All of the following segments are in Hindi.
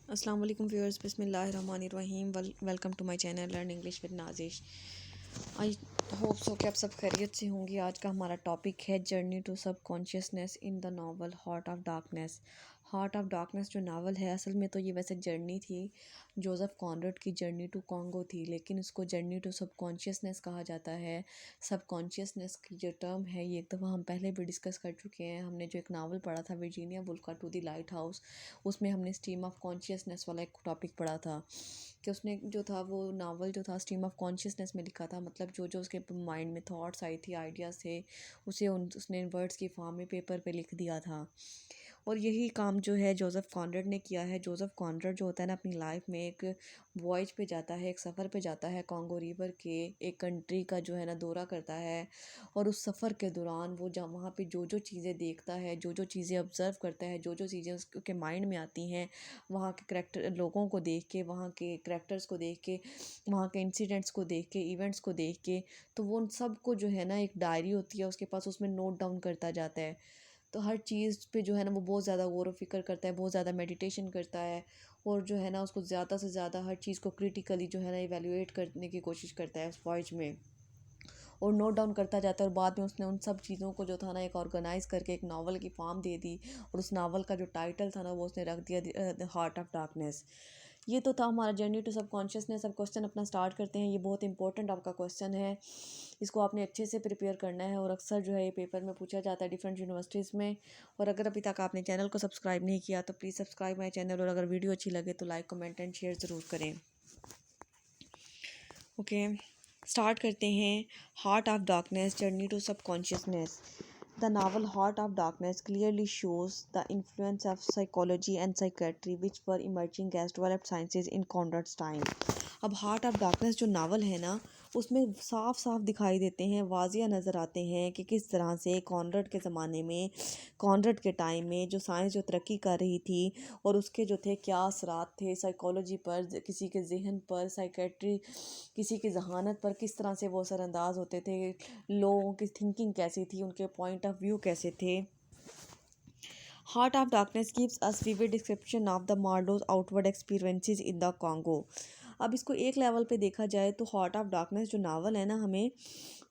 अस्सलाम वालेकुम व्यूअर्स, बिस्मिल्लाहिर्रहमानिर्रहीम। Welcome to my channel learn English with Nazish. I hope so कि आप सब खैरियत से होंगे। आज का हमारा टॉपिक है जर्नी टू सब consciousness in the novel heart of darkness. Heart of darkness जो नावल है, असल में तो ये वैसे जर्नी थी, जोसेफ कॉनरेड की जर्नी टू कॉन्गो थी, लेकिन इसको जर्नी टू सब कॉन्शियसनेस कहा जाता है। सब कॉन्शियसनेस की जो टर्म है, ये एक दफ़ा हम पहले भी डिस्कस कर चुके हैं। हमने जो एक नावल पढ़ा था वर्जीनिया वुल्फ का टू द लाइट हाउस, उसमें हमने स्ट्रीम ऑफ कॉन्शियसनेस वाला एक टॉपिक पढ़ा था कि उसने जो था वो नावल जो था स्ट्रीम ऑफ कॉन्शियसनेस में लिखा था। मतलब जो जो उसके माइंड में थॉट्स आई थी, आइडियाज़ थे, उसने वर्ड्स की फॉर्म में पेपर पे लिख दिया था। और यही काम जो है जोसेफ कॉनरेड ने किया है। जोसेफ कॉनरेड जो होता है ना, अपनी लाइफ में एक वॉयज पे जाता है, एक सफ़र पे जाता है, कॉन्गो रिवर के एक कंट्री का जो है ना दौरा करता है। और उस सफ़र के दौरान वो जहाँ वहाँ पे जो जो चीज़ें देखता है, जो जो चीज़ें ऑब्ज़र्व करता है, जो जो चीज़ें उसके माइंड में आती हैं, वहाँ के करैक्टर लोगों को देख के, वहाँ के करैक्टर्स को देख के, वहाँ के इंसिडेंट्स को देख के, इवेंट्स को देख के, तो वो उन सब को जो है ना एक डायरी होती है उसके पास, उसमें नोट डाउन करता जाता है। तो हर चीज़ पे जो है ना वो बहुत ज़्यादा गौर व फ़िक्र करता है, बहुत ज़्यादा मेडिटेशन करता है। और जो है ना उसको ज़्यादा से ज़्यादा हर चीज़ को क्रिटिकली जो है ना इवैल्यूएट करने की कोशिश करता है उस वॉयज में, और नोट डाउन करता जाता है। और बाद में उसने उन सब चीज़ों को जो था ना एक ऑर्गेनाइज़ करके एक नावल की फॉर्म दे दी, और उस नावल का जो टाइटल था ना वो उसने रख दिया द हार्ट ऑफ डार्कनेस। ये तो था हमारा जर्नी टू सब कॉन्शियसनेस। अब क्वेश्चन अपना स्टार्ट करते हैं। ये बहुत इंपॉर्टेंट आपका क्वेश्चन है, इसको आपने अच्छे से प्रिपेयर करना है, और अक्सर जो है ये पेपर में पूछा जाता है डिफरेंट यूनिवर्सिटीज़ में। और अगर अभी तक आपने चैनल को सब्सक्राइब नहीं किया तो प्लीज़ सब्सक्राइब माई चैनल, और अगर वीडियो अच्छी लगे तो लाइक कमेंट एंड शेयर ज़रूर करें। ओके, स्टार्ट करते हैं। Heart of darkness, journey to subconsciousness. The novel Heart of Darkness clearly shows the influence of psychology and psychiatry which were emerging as developed sciences in Conrad's time. अब हार्ट ऑफ डार्कनेस जो नावल है ना, उसमें साफ साफ दिखाई देते हैं, वाजिया नज़र आते हैं कि किस तरह से कॉनरेड के ज़माने में, कॉनरेड के टाइम में जो साइंस जो तरक्की कर रही थी, और उसके जो थे क्या असरात थे साइकोलॉजी पर, किसी के जहन पर, साइकेट्री, किसी की जहानत पर किस तरह से वो असरअंदाज होते थे, लोगों की थिंकिंग कैसी थी, उनके पॉइंट ऑफ व्यू कैसे थे। Heart of darkness gives us vivid description of the Marlowe's outward experiences in the Congo. अब इसको एक लेवल पे देखा जाए तो हार्ट ऑफ डार्कनेस जो नावल है ना, हमें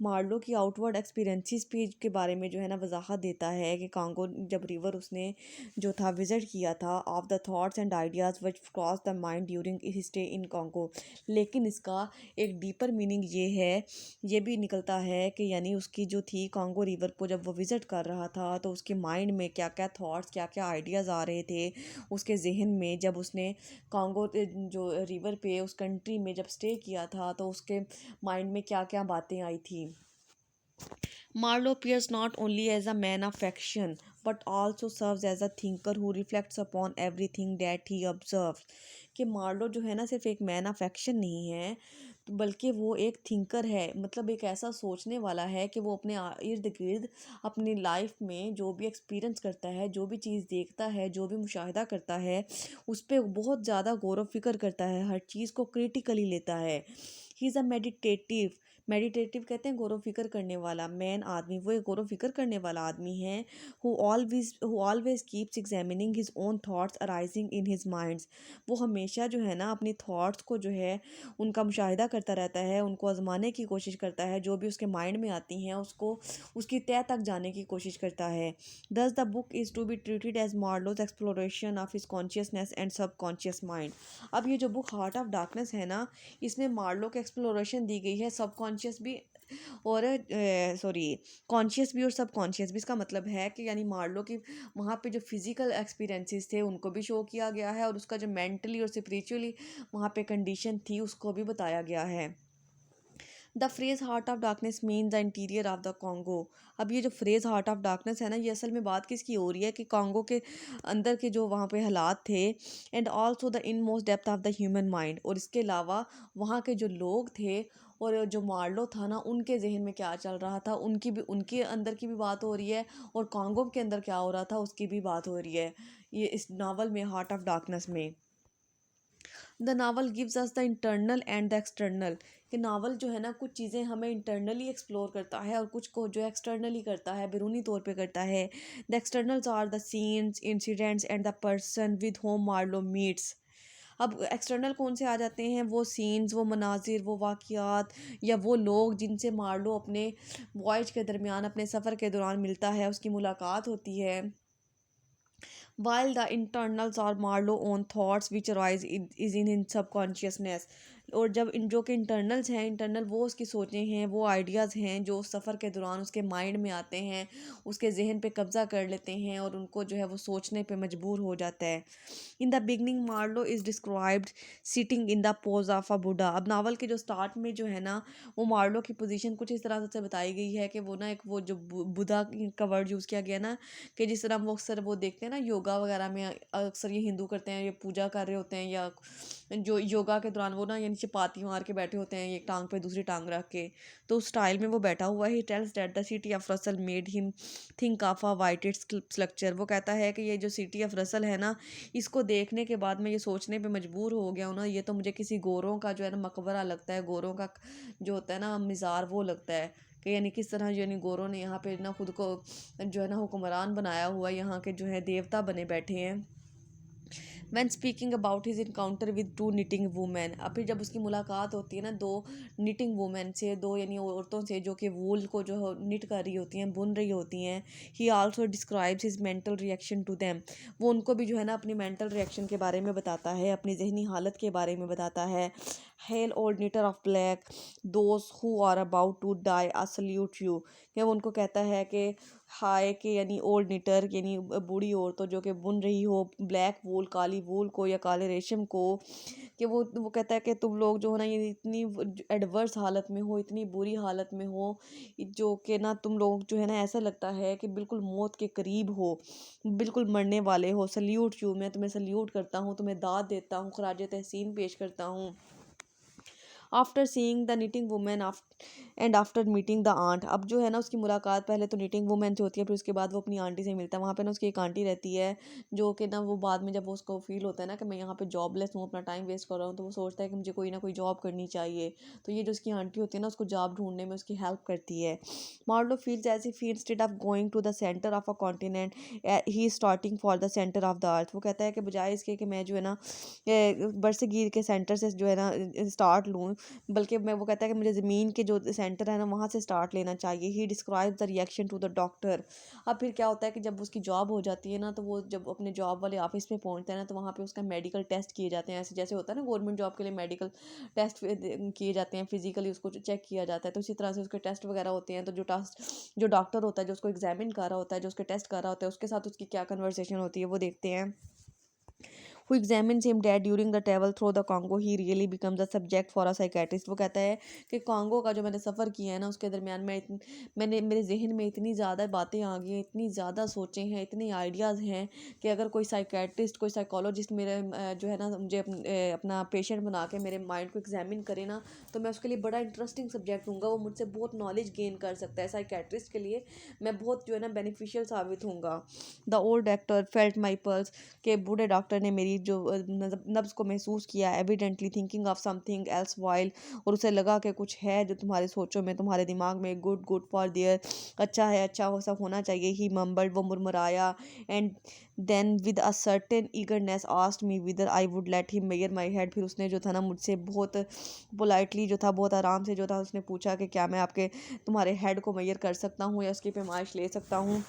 मार्लो की आउटवर्ड एक्सपीरियंसेस पेज के बारे में जो है ना वजाहत देता है कि कांगो जब रिवर उसने जो था विज़िट किया था, of the thoughts and ideas which cross the mind during his stay in Congo. लेकिन इसका एक डीपर मीनिंग ये है, ये भी निकलता है कि यानी उसकी जो थी कांगो रिवर को जब वो विज़िट कर रहा था, तो उसके माइंड में क्या क्या थॉट्स, क्या क्या आइडियाज़ आ रहे थे उसके जहन में, जब उसने कांगो जो रिवर पे उस कंट्री में जब स्टे किया था, तो उसके माइंड में क्या क्या बातें आई थी। Marlowe appears not only as a man of action but also serves as a thinker who reflects upon everything that he observes। कि मार्लो जो है ना सिर्फ एक मैन ऑफ एक्शन नहीं है, बल्कि वो एक थिंकर है। मतलब एक ऐसा सोचने वाला है कि वो अपने इर्द गिर्द अपनी लाइफ में जो भी एक्सपीरियंस करता है, जो भी चीज़ देखता है, जो भी मुशाहिदा करता है, उस पर बहुत ज़्यादा गौर व फिक्र करता है, हर चीज़ को क्रिटिकली लेता है। He is a meditative, meditative कहते हैं गौर फिक्र करने वाला मैन आदमी, वो एक गौर फिक्र करने वाला आदमी है। Who always keeps examining his own thoughts arising in his minds. वो हमेशा जो है ना अपनी थॉट्स को जो है उनका मुशाहिदा करता रहता है, उनको आजमाने की कोशिश करता है, जो भी उसके माइंड में आती हैं उसको उसकी तह तक जाने की कोशिश करता है। Thus the book is to be treated as Marlow's exploration of his consciousness and subconscious mind. अब ये जो बुक हार्ट ऑफ डार्कनेस है ना, इसमें मार्लो के एक्सप्लोरेशन दी गई है, सबकॉन्शियस भी और सॉरी कॉन्शियस भी और सब कॉन्शियस भी। इसका मतलब है कि यानी मार्लो की वहाँ पे जो फिज़िकल एक्सपीरियंसेस थे उनको भी शो किया गया है, और उसका जो मेंटली और स्पिरिचुअली वहाँ पे कंडीशन थी उसको भी बताया गया है। The phrase heart of darkness mean the interior of the Congo. अब ये जो फ्रेज हार्ट ऑफ डार्कनेस है ना, ये असल में बात किसकी हो रही है कि कॉन्गो के अंदर के जो वहाँ पे हालात थे, and also the in most depth of the human mind. और इसके अलावा वहाँ के जो लोग थे और जो मार्लो था ना, उनके जहन में क्या चल रहा था, उनकी भी, उनके अंदर की भी बात हो रही है, और कॉन्गो के अंदर क्या हो रहा था उसकी भी बात हो रही है ये इस नावल में, हार्ट ऑफ डार्कनेस में। The novel gives us the internal and the external. कि नावल जो है ना कुछ चीज़ें हमें इंटरनली एक्सप्लोर करता है, और कुछ को जो एक्सटर्नली करता है, बैरूनी तौर पे करता है। The externals are the scenes, incidents and the person with whom Marlow meets. अब एक्सटर्नल कौन से आ जाते हैं, वो सीन्स, वो मनाजिर, वो वाक़यात या वो लोग जिनसे मार्लो अपने वॉयज के दरमियान अपने सफ़र के दौरान मिलता है, उसकी मुलाकात होती है। While the internals are Marlowe own thoughts which arise is in his subconsciousness। और जब इन जो कि इंटरनल्स हैं, इंटरनल वो उसकी सोचें हैं, वो आइडियाज़ हैं जो सफ़र के दौरान उसके माइंड में आते हैं, उसके जहन पे कब्ज़ा कर लेते हैं और उनको जो है वो सोचने पे मजबूर हो जाता है। In the beginning Marlow is described sitting in the pose of a Buddha. अब नावल के जो स्टार्ट में जो है ना, वो मार्लो की पोजीशन कुछ इस तरह से बताई गई है कि वो ना एक वो जो बुधा का वर्ड यूज़ किया गया ना, कि जिस तरह हम वो अक्सर वो देखते हैं ना योगा वगैरह में, अक्सर ये हिंदू करते हैं, ये पूजा कर रहे होते हैं या जो योगा के दौरान वो ना ये नीचे पाती मार के बैठे होते हैं, एक टांग पे दूसरी टांग रख के, तो उस स्टाइल में वो बैठा हुआ है। He tells that the city of Russell made him think of a whited structure. वो कहता है कि ये जो सिटी ऑफ रसल है ना, इसको देखने के बाद मैं ये सोचने पे मजबूर हो गया हूँ ना, ये तो मुझे किसी गोरों का जो है ना मकबरा लगता है, गोरों का जो होता है ना मज़ार, वो लगता है कि यानी किस तरह यानी गोरों ने यहाँ पे ना खुद को जो है ना हुक्मरान बनाया हुआ है, यहाँ के जो है देवता बने बैठे हैं। When speaking about his encounter with two knitting women. अब फिर जब उसकी मुलाकात होती है ना दो निटिंग वुमेन से, दो यानी औरतों से जो कि वूल को जो निट कर रही होती हैं, बुन रही होती हैं। He also describes his mental reaction to them. वो उनको भी जो है ना अपनी मेंटल रिएक्शन के बारे में बताता है, अपनी जहनी हालत के बारे में बताता है। Hail old knitter of black, those who are about to die I salute you. क्या वो उनको कहता है कि हाय के यानी ओल्ड निटर यानी बूढ़ी औरतों जो कि बुन रही हो ब्लैक वूल, काली वूल को या काले रेशम को, कि वो कहता है कि तुम लोग जो है ना ये इतनी एडवर्स हालत में हो, इतनी बुरी हालत में हो, जो कि ना तुम लोग जो है ना ऐसा लगता है कि बिल्कुल मौत के करीब हो, बिल्कुल मरने वाले हो। सल्यूट यू, मैं तुम्हें सल्यूट करता हूँ, तुम्हें दाद देता हूँ, खराज तहसीन पेश करता हूँ। After seeing the knitting women and after meeting the aunt. अब जो है ना उसकी मुलाकात पहले तो निटिंग वुमेन से होती है, फिर उसके बाद वो अपनी आंटी से मिलता है। वहाँ पे ना उसकी एक आंटी रहती है जो कि ना वो बाद में जब वो उसको फील होता है ना कि मैं यहाँ पे जॉबलेस हूँ, अपना टाइम वेस्ट कर रहा हूँ, तो वो सोचता है कि मुझे कोई ना कोई जॉब करनी चाहिए। तो ये जो उसकी आंटी होती है ना उसको जॉब ढूंढने में उसकी हेल्प करती है। Marlow feels as if he instead of going to the centre of a continent he starting for the centre of the earth. वो कहता है कि बजाय इसके कि मैं जो है ना बरसगीर के सेंटर से जो है ना स्टार्ट लूँ, बल्कि मैं वो कहता है कि मुझे ज़मीन के जो सेंटर है ना वहाँ से स्टार्ट लेना चाहिए। He describe the reaction to the doctor. अब फिर क्या होता है कि जब उसकी जॉब हो जाती है ना, तो वो जब अपने जॉब वाले ऑफिस में पहुँचता है ना, तो वहाँ पे उसका मेडिकल टेस्ट किए जाते हैं, ऐसे जैसे होता है ना गवर्नमेंट जॉब के लिए मेडिकल टेस्ट किए जाते हैं, फिजिकली उसको चेक किया जाता है, तो इसी तरह से उसके टेस्ट वगैरह होते हैं। तो जो डॉक्टर होता है जो उसको एग्जामिन कर रहा होता है, जो उसके टेस्ट कर रहा होता है, उसके साथ उसकी क्या कन्वर्सेशन होती है वो देखते हैं। who examines him that during the travel through the Congo he really becomes a subject for a psychiatrist। वो कहता है कि कांगो का जो मैंने सफ़र किया है ना उसके दरमियान मैंने मेरे जहन में इतनी ज़्यादा बातें आ गई हैं, इतनी ज़्यादा सोचें हैं, इतने आइडियाज़ हैं कि अगर कोई साइकियाट्रिस्ट कोई साइकोलॉजिस्ट मेरे जो है ना मुझे अपना पेशेंट बना के मेरे माइंड को एग्जामिन करे ना, तो मैं उसके लिए बड़ा इंटरेस्टिंग सब्जेक्ट दूंगा, वो मुझसे बहुत नॉलेज गेन कर सकता है। साइकियाट्रिस्ट के लिए मैं बहुत जो है ना बेनिफिशियल साबित होऊंगा। The old doctor felt my pulse, के बूढ़े डॉक्टर ने मेरी जो नब्ज़ को महसूस किया। Evidently thinking of something else while, और उसे लगा कि कुछ है जो तुम्हारे सोचों में, तुम्हारे दिमाग में। गुड गुड फॉर देयर, अच्छा है, अच्छा वो सब होना चाहिए। ही मम्बल्ड, वो मुरमुराया। And then with a certain eagerness asked me whether I would let him measure my head. फिर उसने जो था ना मुझसे बहुत पोलाइटली जो था, बहुत आराम से जो था उसने पूछा कि क्या मैं आपके तुम्हारे हेड को मेयर कर सकता हूँ या उसकी पैमाइश ले सकता हूँ।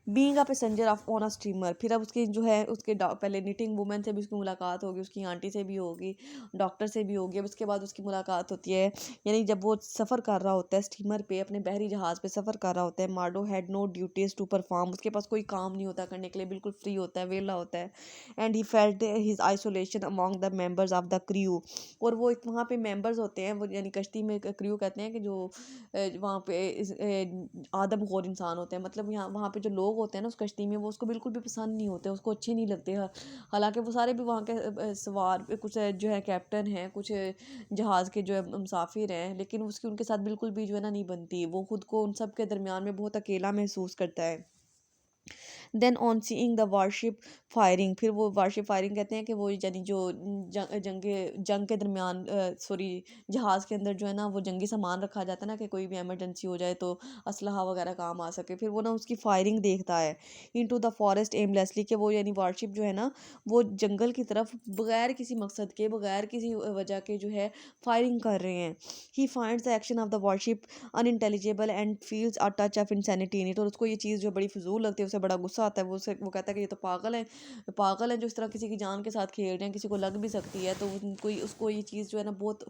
Being a passenger of on a steamer. फिर अब उसकी जो है उसके पहले निटिंग वुमेन से भी उसकी मुलाकात होगी, उसकी आंटी से भी होगी, डॉक्टर से भी होगी। अब उसके बाद उसकी मुलाकात होती है यानी जब वो सफ़र कर रहा होता है स्टीमर पे, अपने बहरी जहाज़ पे सफ़र कर रहा होता है। Marlowe had no duties to perform, उसके पास कोई काम नहीं होता करने के लिए, बिल्कुल फ्री होता है, वेला होता है। And he felt his isolation among the members of the crew. और वो वहाँ पे मेम्बर्स होते हैं, वो यानी कश्ती में क्रू कहते हैं कि जो वहाँ पे आदमखोर इंसान होते हैं, मतलब यहाँ वहाँ पे जो लोग होते हैं ना उस कश्ती में, वो उसको बिल्कुल भी पसंद नहीं होते, उसको अच्छे नहीं लगते। हालांकि वो सारे भी वहाँ के सवार कुछ जो है कैप्टन हैं, कुछ जहाज़ के जो है मुसाफिर हैं, लेकिन उसकी उनके साथ बिल्कुल भी जो है ना नहीं बनती। वो खुद को उन सब के दरमियान में बहुत अकेला महसूस करता है। Then on seeing the warship firing, फिर वो वारशिप फायरिंग कहते हैं कि वो यानी जो जंग के दरमियान सॉरी जहाज़ के अंदर जो है ना वो जंगी सामान रखा जाता है ना कि कोई भी इमरजेंसी हो जाए तो असलहा वगैरह काम आ सके, फिर वो ना उसकी फायरिंग देखता है इनटू द फॉरेस्ट एमलेसली, कि वो यानी वारशिप जो है ना वो जंगल की तरफ बगैर किसी मकसद के बगैर किसी वजह के जो है फायरिंग कर रहे हैं। He finds the action of the warship unintelligible and feels a touch of insanity in it, और उसको ये चीज़ जो बड़ी फिजूल लगती है, उसे बड़ा गुस्सा आता है, वो कहता है कि ये तो पागल है जो इस तरह किसी की जान के साथ खेल रहे हैं, किसी को लग भी सकती है, तो कोई उसको ये चीज़ जो है ना बहुत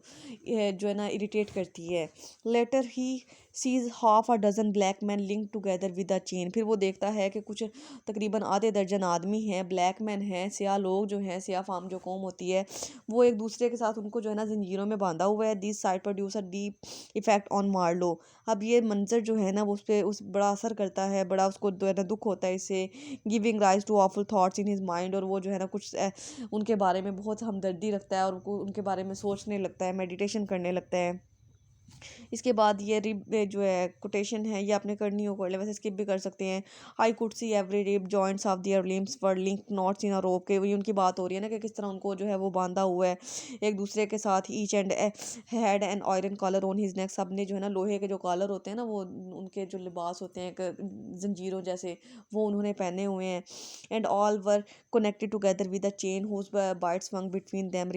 जो है ना इरिटेट करती है। Later he sees half a dozen black man link together with a chain, फिर वो देखता है कि कुछ तकरीबन आधे दर्जन आदमी हैं, ब्लैक मैन हैं, सियाह लोग जो हैं, सियाह फाम जो कौम होती है, वो एक दूसरे के साथ उनको जो है ना जंजीरों में बांधा हुआ है। This sight produce a deep effect on Marlow, अब ये मंजर जो है ना वो उस पे उस बड़ा असर करता है, बड़ा उसको जो है ना दुख होता है इससे, giving rise to awful thoughts in his mind, और वो जो है ना कुछ उनके बारे में बहुत हमदर्दी रखता है और उनके बारे में सोचने लगता है, मेडिटेशन करने लगता है। इसके बाद ये रिब जो है कोटेशन है, ये आपने करनी हो कर ले, वैसे स्किप भी कर सकते हैं। I could see every rib joints of their limbs were like knots in a rope, के वही उनकी बात हो रही है ना कि किस तरह उनको जो है वो बांधा हुआ है एक दूसरे के साथ। Each and had an iron collar on his neck, सब ने जो है ना लोहे के जो कॉलर होते हैं ना वो उनके जो लिबास होते हैं एक जंजीरों जैसे, वो उन्होंने पहने हुए हैं। And all were connected together with a chain whose bites swung between them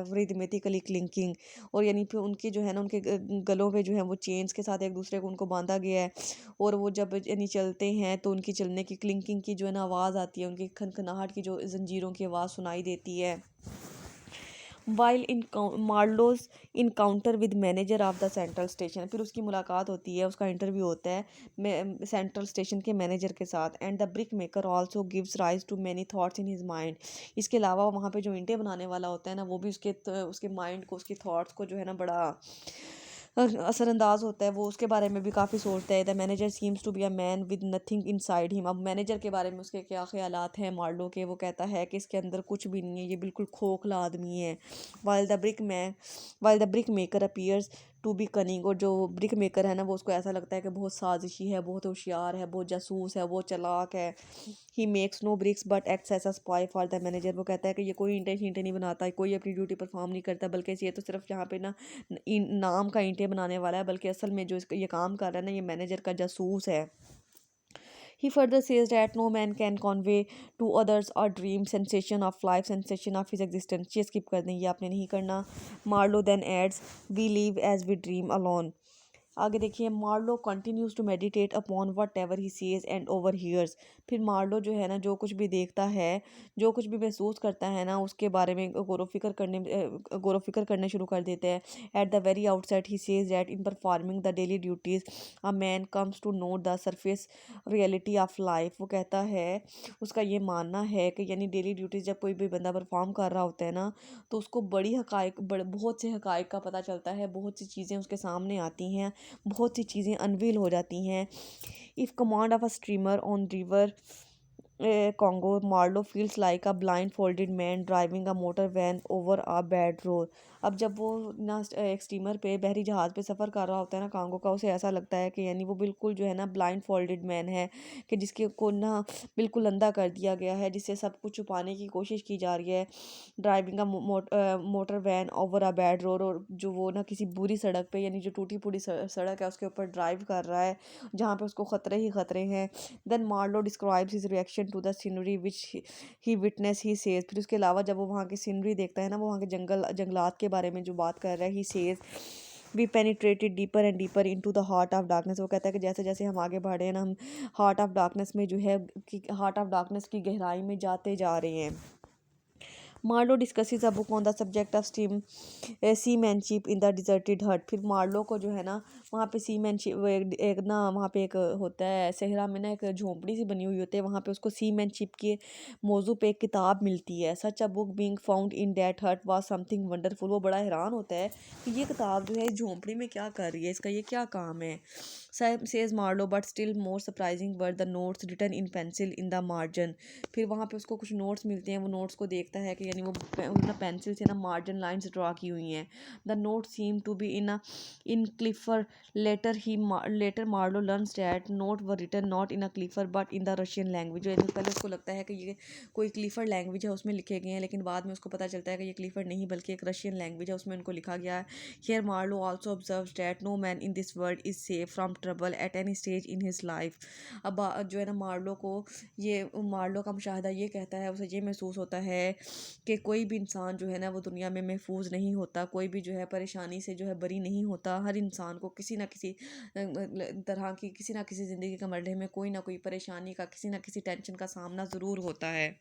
rhythmically clinking, और यानी फिर उनकी जो है ना उनके गलों पे जो है वो चेन्स के साथ एक दूसरे को उनको बांधा गया है, और वो जब यानी चलते हैं तो उनकी चलने की क्लिंकिंग की जो है ना आवाज़ आती है, उनकी खनखनाहट की जो जंजीरों की आवाज़ सुनाई देती है। While in Marlowe's encounter with manager of the central station, फिर उसकी मुलाकात होती है, उसका इंटरव्यू होता है सेंट्रल स्टेशन के मैनेजर के साथ। And the brick maker also gives rise to many thoughts in his mind, इसके अलावा वहाँ पे जो ईंटें बनाने वाला होता है ना वो भी उसके माइंड को, उसकी थॉट्स को जो है ना बड़ा असरअंदाज होता है, वो उसके बारे में भी काफ़ी सोचता है। The manager seems to be a man with nothing inside him, अब मैनेजर के बारे में उसके क्या ख्यालात हैं मार्लो के, वो कहता है कि इसके अंदर कुछ भी नहीं है, ये बिल्कुल खोखला आदमी है। While the brick man while the brick maker appears to be cunning, और जो ब्रिक मेकर है ना वो उसको ऐसा लगता है कि बहुत साजिशी है, बहुत होशियार है, बहुत जासूस है, बहुत चालाक है। He makes no bricks but acts as a spy for the manager, वो कहता है कि ये कोई ईंटें शींटें नहीं बनाता, कोई अपनी ड्यूटी परफॉर्म नहीं करता, बल्कि ये तो सिर्फ यहाँ पे ना नाम का ईंटें बनाने वाला है, बल्कि असल में जो इसका ये काम कर रहा है ना ये मैनेजर का जासूस है। He further says that no man can convey to others a dream sensation of life, sensation of his existence. ये skip कर दें, ये आपने नहीं करना। Marlowe then adds, we live as we dream alone. आगे देखिए, Marlow continues to meditate upon whatever he sees and overhears, फिर मार्लो जो है ना जो कुछ भी देखता है, जो कुछ भी महसूस करता है ना उसके बारे में गौर फिक्र करने शुरू कर देते हैं। At the very outset he says that in performing the daily duties a man comes to note the surface reality of life, वो कहता है उसका ये मानना है कि यानी डेली ड्यूटीज जब कोई भी बंदा परफॉर्म कर रहा होता है ना तो उसको बहुत से हकाइक का पता चलता है, बहुत सी चीज़ें उसके सामने आती हैं, बहुत सी चीज़ें अनवील हो जाती हैं। If command of a steamer on river Congo, Marlow feels like a blindfolded man driving a motor van over a bad road, अब जब वो ना एक स्टीमर पे बहरी जहाज़ पे सफ़र कर रहा होता है ना कांगो का, उसे ऐसा लगता है कि यानी वो बिल्कुल जो है ना ब्लाइंड फोल्डेड मैन है, कि जिसके को ना बिल्कुल अंधा कर दिया गया है, जिससे सब कुछ छुपाने की कोशिश की जा रही है। Driving a motor van over a bad road, और जो वो ना किसी बुरी सड़क पे यानी जो टूटी फूटी सड़क है उसके ऊपर ड्राइव कर रहा है जहाँ पे उसको ख़तरे ही ख़तरे हैं। Then Marlow describes his reaction to the scenery which he witness he says, फिर उसके अलावा जब वो वहाँ की सीनरी देखता है ना वो वहाँ के जंगलात के बारे में जो बात कर रहा है, he says we penetrated deeper and deeper into the heart of darkness, वो कहता है कि जैसे जैसे हम आगे बढ़े हैं ना हम हार्ट ऑफ डार्कनेस में जो है हार्ट ऑफ डार्कनेस की गहराई में जाते जा रहे हैं। Marlow discusses a book on the subject of seamanship in the deserted hut, फिर मार्लो को जो है ना वहाँ पे सीमैनशिप एक ना वहाँ पे एक होता है सहरा में ना एक झोंपड़ी सी बनी हुई होती है, वहाँ पे उसको सीमैनशिप के मौजू पे एक किताब मिलती है। Such a book being found in that hut was something wonderful, वो बड़ा हैरान होता है कि ये किताब जो है इस झोंपड़ी में क्या कर रही है, इसका ये क्या काम है। says Marlowe, but still more surprising were the notes written in pencil in the margin. फिर वहाँ पे उसको कुछ नोट्स मिलते हैं, वो नोट्स को देखता है कि यानी वो ना पेंसिल से ना मार्जिन लाइंस ड्रा की हुई हैं. The note seem to be in cipher. Later Marlowe learns that note were written not in a क्लिफर but in the Russian language. पहले उसको लगता है कि ये कोई क्लिफर लैंग्वेज है उसमें लिखे गए हैं, लेकिन बाद में उसको पता चलता है कि ये क्लिफर नहीं बल्कि एक रशियन लैंग्वेज है, उसमें उनको लिखा गया है. Here Marlowe also observes that no man in this world is safe from trouble at any stage in his life. अब जो है ना मार्लो का मुशाहदा ये कहता है, उसे ये महसूस होता है कि कोई भी इंसान जो है ना वो दुनिया में महफूज नहीं होता, कोई भी जो है परेशानी से जो है बरी नहीं होता. हर इंसान को किसी ना किसी तरह की किसी ना किसी ज़िंदगी के मरहले में कोई ना कोई परेशानी का, किसी ना किसी टेंशन का सामना ज़रूर होता है.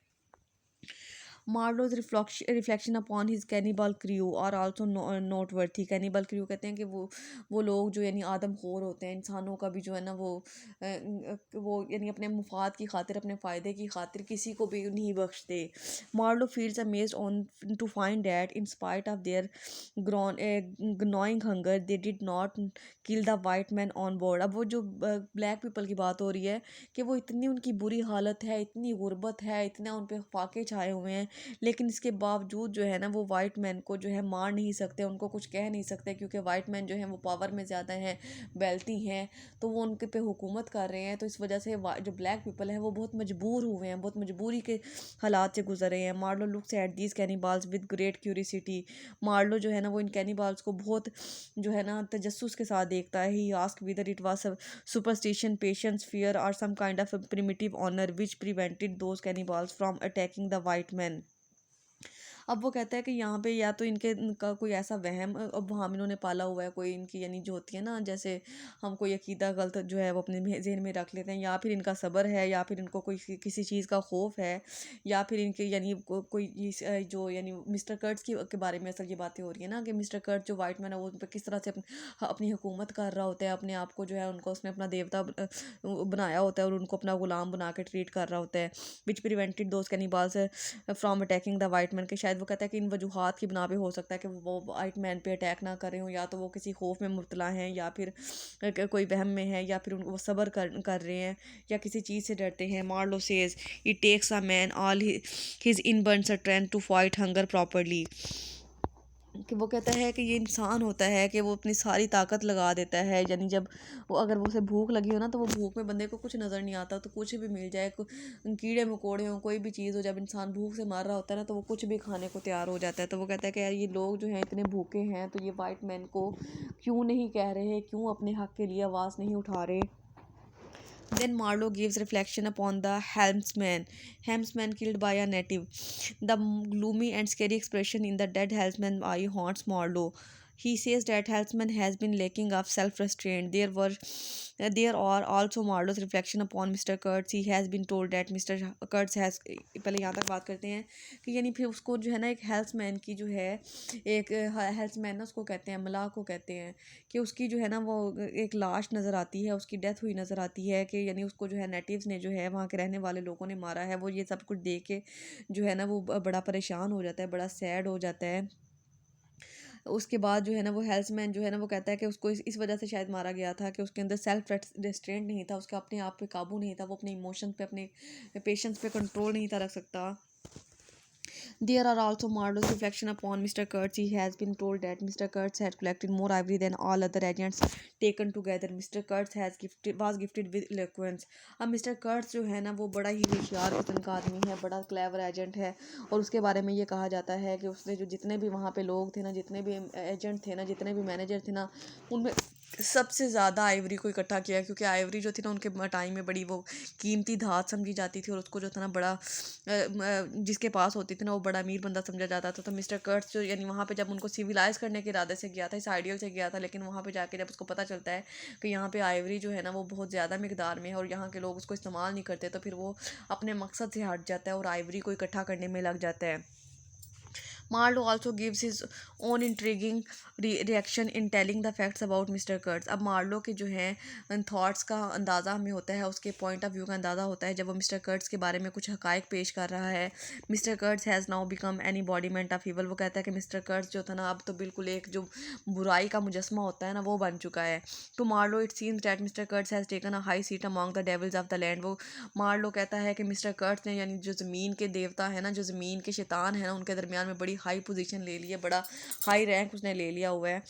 Marlowe's reflection upon his cannibal crew are also noteworthy. Cannibal crew कहते हैं कि वो लोग जो यानी आदमखोर होते हैं, इंसानों का भी जो है ना वो यानी अपने मुफाद की खातिर, अपने फ़ायदे की खातिर किसी को भी नहीं बख्शते. Marlowe feels amazed on to find that in spite of their gnawing hunger they did not kill the white man on board. अब वो जो ब्लैक पीपल की बात हो रही है कि वो इतनी उनकी बुरी हालत है, इतनी गुर्बत है, इतना उन पे फाके छाए हुए हैं, लेकिन इसके बावजूद जो है ना वो वाइट मैन को जो है मार नहीं सकते, उनको कुछ कह नहीं सकते, क्योंकि वाइट मैन जो है वो पावर में ज़्यादा हैं, वेल्थी हैं, तो वो उनके पे हुकूमत कर रहे हैं. तो इस वजह से जो ब्लैक पीपल हैं वो बहुत मजबूर हुए हैं, बहुत मजबूरी के हालात से गुजर रहे हैं. Marlowe looks at these cannibals with great curiosity. Marlowe जो है ना वो इन कैनिबाल्स को बहुत जो है ना तजस्सुस के साथ देखता है. He ask whether it was superstition, patience, fear, or some kind of a primitive honor which prevented those cannibals from attacking the white men. अब वो कहता है कि यहाँ पे या तो इनका कोई ऐसा वहम अब वहाँ इन्होंने पाला हुआ है, कोई इनकी यानी जो होती है ना, जैसे हम कोई अकीदा गलत जो है वो अपने जहन में रख लेते हैं, या फिर इनका सब्र है, या फिर इनको कोई किसी चीज़ का खौफ है, या फिर इनके यानी कोई जो यानी मिस्टर कर्ट्स के बारे में असल ये बातें हो रही है ना कि मिस्टर कर्ट जो वाइट मैन है वो उन पर किस तरह से अपनी हुकूमत कर रहा होता है, अपने आप को जो है उनको उसने अपना देवता बनाया होता है और उनको अपना गुलाम बना के ट्रीट कर रहा होता है. Which prevented those cannibals from attacking the white man. के शायद वो कहता है कि इन वजूहात की बिना पे हो सकता है कि वो वाइट मैन पे अटैक ना करें हो, या तो वो किसी खौफ में मुब्तला हैं, या फिर कोई वहम में है, या फिर वो सब्र कर रहे हैं, या किसी चीज़ से डरते हैं. Marlowe says it takes a man all his inborn strength to fight hunger properly. कि वो कहता है कि ये इंसान होता है कि वो अपनी सारी ताकत लगा देता है, यानी जब वो अगर वो उसे भूख लगी हो ना, तो वो भूख में बंदे को कुछ नज़र नहीं आता, तो कुछ भी मिल जाए, कीड़े मकोड़े हों, कोई भी चीज़ हो, जब इंसान भूख से मार रहा होता है ना तो वो कुछ भी खाने को तैयार हो जाता है. तो वो कहता है कि यार ये लोग जो हैं इतने भूखे हैं, तो ये वाइट मैन को क्यों नहीं कह रहे, क्यों अपने हक़ के लिए आवाज़ नहीं उठा रहे. Then Marlowe gives reflection upon the helmsman killed by a native. The gloomy and scary expression in the dead helmsman's eye haunts Marlowe. He says that helmsman has been lacking of self-restraint. There are also Marlowe's reflection upon Mr. Kurtz. He has been told that Mr. Kurtz has पहले यहाँ तक बात करते हैं कि यानी फिर उसको जो है ना एक हेल्थमैन की जो है एक हेल्थमैन ना उसको कहते हैं, मलाह को कहते हैं, कि उसकी जो है ना वो एक लाश नज़र आती है, उसकी डेथ हुई नज़र आती है, कि यानी उसको जो है नेटिव्स ने जो है वहाँ के रहने वाले लोगों ने मारा है. वो ये सब कुछ देख के जो है ना वो बड़ा परेशान हो जाता है, बड़ा सैड हो जाता है. उसके बाद जो है ना वो हेल्थमैन जो है ना वो कहता है कि उसको इस वजह से शायद मारा गया था कि उसके अंदर सेल्फ रेस्ट्रेंट नहीं था, उसका अपने आप पे काबू नहीं था, वो अपने इमोशन पे, अपने पेशेंस पे कंट्रोल नहीं था रख सकता. There are also Marlowe's reflection upon Mr. Kurtz. He has been told that Mr. Kurtz had collected more ivory than all other agents taken together. Mr. Kurtz was gifted with eloquence. अब मिस्टर कर्ट्स जो है ना वो बड़ा ही होशियार किस्म का आदमी है, बड़ा क्लेवर एजेंट है, और उसके बारे में ये कहा जाता है कि उसने जो जितने भी वहाँ पे लोग थे ना, जितने भी एजेंट थे ना, जितने भी मैनेजर थे ना, उनमें सबसे ज़्यादा आइवरी को इकट्ठा किया, क्योंकि आइवरी जो थी ना उनके टाइम में बड़ी वो कीमती धात समझी जाती थी, और उसको जो था ना बड़ा जिसके पास होती थी ना वो बड़ा अमीर बंदा समझा जाता था. तो मिस्टर कर्ट्स जो यानी वहाँ पे जब उनको सिविलाइज़ करने के इरादे से गया था, इस आइडियल से गया था, लेकिन वहाँ पे जाके जब उसको पता चलता है कि यहाँ पे आइवरी जो है ना वो बहुत ज़्यादा मिकदार में है और यहाँ के लोग उसको इस्तेमाल नहीं करते, तो फिर वो अपने मकसद से हट जाता है और आइवरी को इकट्ठा करने में लग जाता है. Marlowe also gives his own intriguing reaction in telling the facts about mister Kurtz. अब मार्लो के जो हैं थॉट्स का अंदाज़ा हमें होता है, उसके पॉइंट ऑफ व्यू का अंदाज़ा होता है जब वो मिस्टर कर्ट्स के बारे में कुछ हकायक पेश कर रहा है। Mister Kurtz has now become an embodiment of evil. वो कहता है कि मिस्टर कर्ट्स जो था ना, अब तो बिल्कुल एक जो बुराई का मुजस्मा होता है ना, वो बन चुका है। To Marlowe it seems that mister Kurtz has taken a high seat among the devils of the land. वो मार्लो कहता है कि मिस्टर कर्ट्स ने, यानी जो ज़मीन के देवता है ना, जो ज़मीन के शैतान है ना, उनके दरमियान में बड़ी हाई पोजीशन ले ली है, बड़ा हाई रैंक उसने ले लिया हुआ है।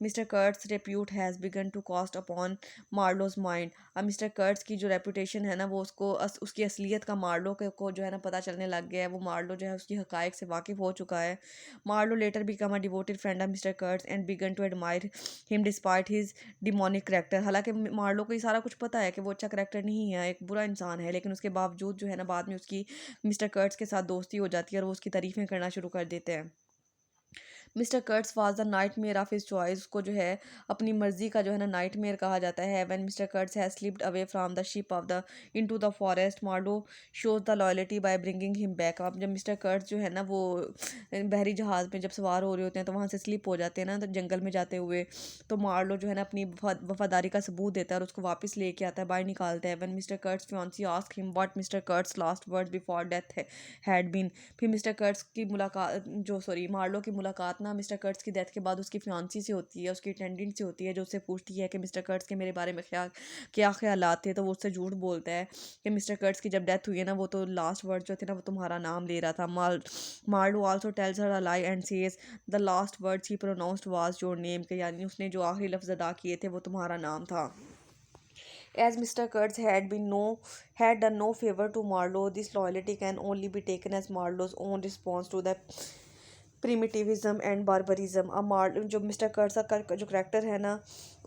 Mister Kurtz repute has begun to cast upon Marlowe's mind. अब मिस्टर कर्ट्स की जो रेपूटेशन है ना, वो उसको उसकी असलियत का मार्लो को जो है ना पता चलने लग गया है। वो मार्लो जो है उसकी हकायक से वाकिफ़ हो चुका है। Marlowe later become a devoted friend of mister Kurtz and began to admire him despite his demonic character. हालांकि मार्लो को ये सारा कुछ पता है कि वो अच्छा करेक्टर नहीं है, एक बुरा इंसान है, लेकिन उसके बावजूद जो है ना बाद में उसकी मिस्टर कर्ट्स के साथ दोस्ती हो जाती है और वो उसकी तारीफ़ें करना शुरू कर देते हैं। Mister Kurtz was the nightmare of his choice. उसको जो है अपनी मर्जी का जो है ना नाइट मेयर कहा जाता है। When mister Kurtz has slipped away from the ship of the into the forest, Marlowe shows the loyalty by bringing him back. अब जब मिस्टर कर्ट्स जो है ना वो बहरी जहाज़ में जब सवार हो रहे होते हैं तो वहाँ से स्लिप हो जाते हैं ना, तो जंगल में जाते हुए, तो मार्लो जो है ना अपनी वफादारी का सबूत देता है और उसको वापस लेके आता है, बाहर निकालता है। When mister Kurtz fiancee ask him what mister Kurtz last words before death had been. फिर मिस्टर कर्ट्स की मुलाकात जो सॉरी मार्लो की मुलाकात ना मिस्टर कर्ट्स की डेथ के बाद उसकी फियांसी से होती है, उसकी अटेंडेंट से होती है, जो उससे पूछती है कि मिस्टर कर्ट्स के मेरे बारे में क्या ख्यालात थे। तो वो उससे झूठ बोलता है कि मिस्टर कर्ट्स की जब डेथ हुई है ना, वो तो लास्ट वर्ड जो थे ना वो तुम्हारा नाम ले रहा था। Marlow also tells her a lie and says the last words he pronounced was your name, के यानी उसने जो आखिरी लफ्ज़ अदा किए थे वो तुम्हारा नाम था। As Mr. Kurtz had done no favor to Marlowe, this loyalty can only be taken as Marlowe's own response to the primitivism and barbarism. अब मार जो मिस्टर कर्ट्स का जो करेक्टर है ना,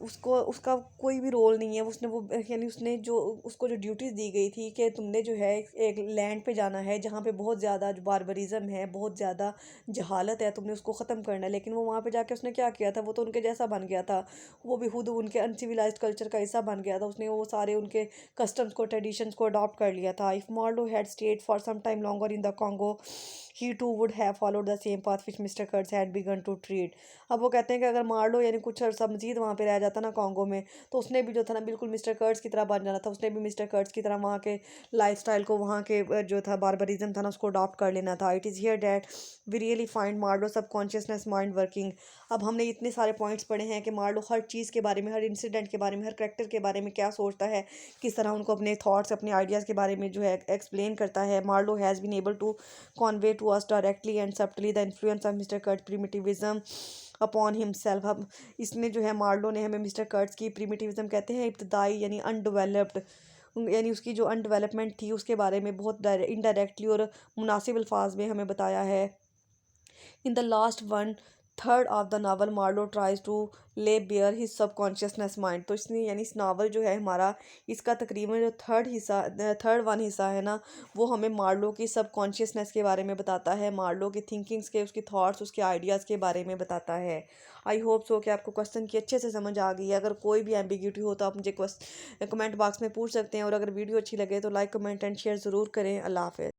उसको उसका कोई भी रोल नहीं है। उसने वो यानी उसने जो उसको जो ड्यूटीज़ दी गई थी कि तुमने जो है एक लैंड पे जाना है जहाँ पे बहुत ज़्यादा जो बारबरिज़म है, बहुत ज़्यादा जहालत है, तुमने उसको ख़त्म करना है। लेकिन वो वहाँ पे जाके उसने क्या किया था, वो तो उनके जैसा बन गया था। वो भी खुद उनके अनसिविलाइज्ड कल्चर का हिस्सा बन गया था। उसने वो सारे उनके कस्टम्स को, ट्रेडिशंस को अडॉप्ट कर लिया था। If Marlowe had stayed for some time longer in the Congo, he too would have followed the same path which mister Kurtz had begun to tread. अब वो कहते हैं कि अगर मार्लो यानी कुछ अर्सा मजीद वहाँ पे रह जाता ना कॉन्गो में, तो उसने भी जो था ना बिल्कुल मिस्टर कर्ट्स की तरह बन जाना था। उसने भी मिस्टर कर्ट्स की तरह वहाँ के लाइफस्टाइल को, वहाँ के जो था बारबरिज्म था ना, उसको अडॉप्ट कर लेना था। It is here that we really find Marlow subconsciousness mind working. अब हमने इतने सारे पॉइंट्स पढ़े हैं कि मार्लो हर चीज़ के बारे में, हर इंसिडेंट के बारे में, हर करेक्टर के बारे में क्या सोचता है, किस तरह उनको अपने थॉट्स, अपने आइडियाज़ के बारे में जो है एक्सप्लेन करता है। Marlow has been able to convey to us directly and subtly the influence of Mr. Kurt's primitivism upon himself. अब इसमें जो है मार्लो ने हमें मिस्टर कर्ट्स की प्रिमिटिविज्म कहते हैं इब्तदाई यानी अनडेवलप्ड, यानी उसकी जो अनडेवलपमेंट थी उसके बारे में बहुत इनडायरेक्टली और मुनासिब अल्फाज में हमें बताया है। In the last one third of the novel Marlow tries to lay bare his subconsciousness mind. तो इसने यानी इस नावल जो है हमारा, इसका तकरीबन जो थर्ड वन हिस्सा है ना, वो हमें मार्लो की सबकॉन्शियसनेस के बारे में बताता है, मार्लो की थिंकिंग्स के, उसकी थॉट्स, उसके आइडियाज़ के बारे में बताता है। आई होप सो कि आपको क्वेश्चन की अच्छे से समझ आ गई है। अगर कोई भी एम्बिग्यूटी हो तो आप मुझे कमेंट बॉक्स में पूछ सकते हैं, और अगर वीडियो अच्छी लगे तो लाइक कमेंट एंड शेयर ज़रूर करें। अल्लाह हाफ़िज़।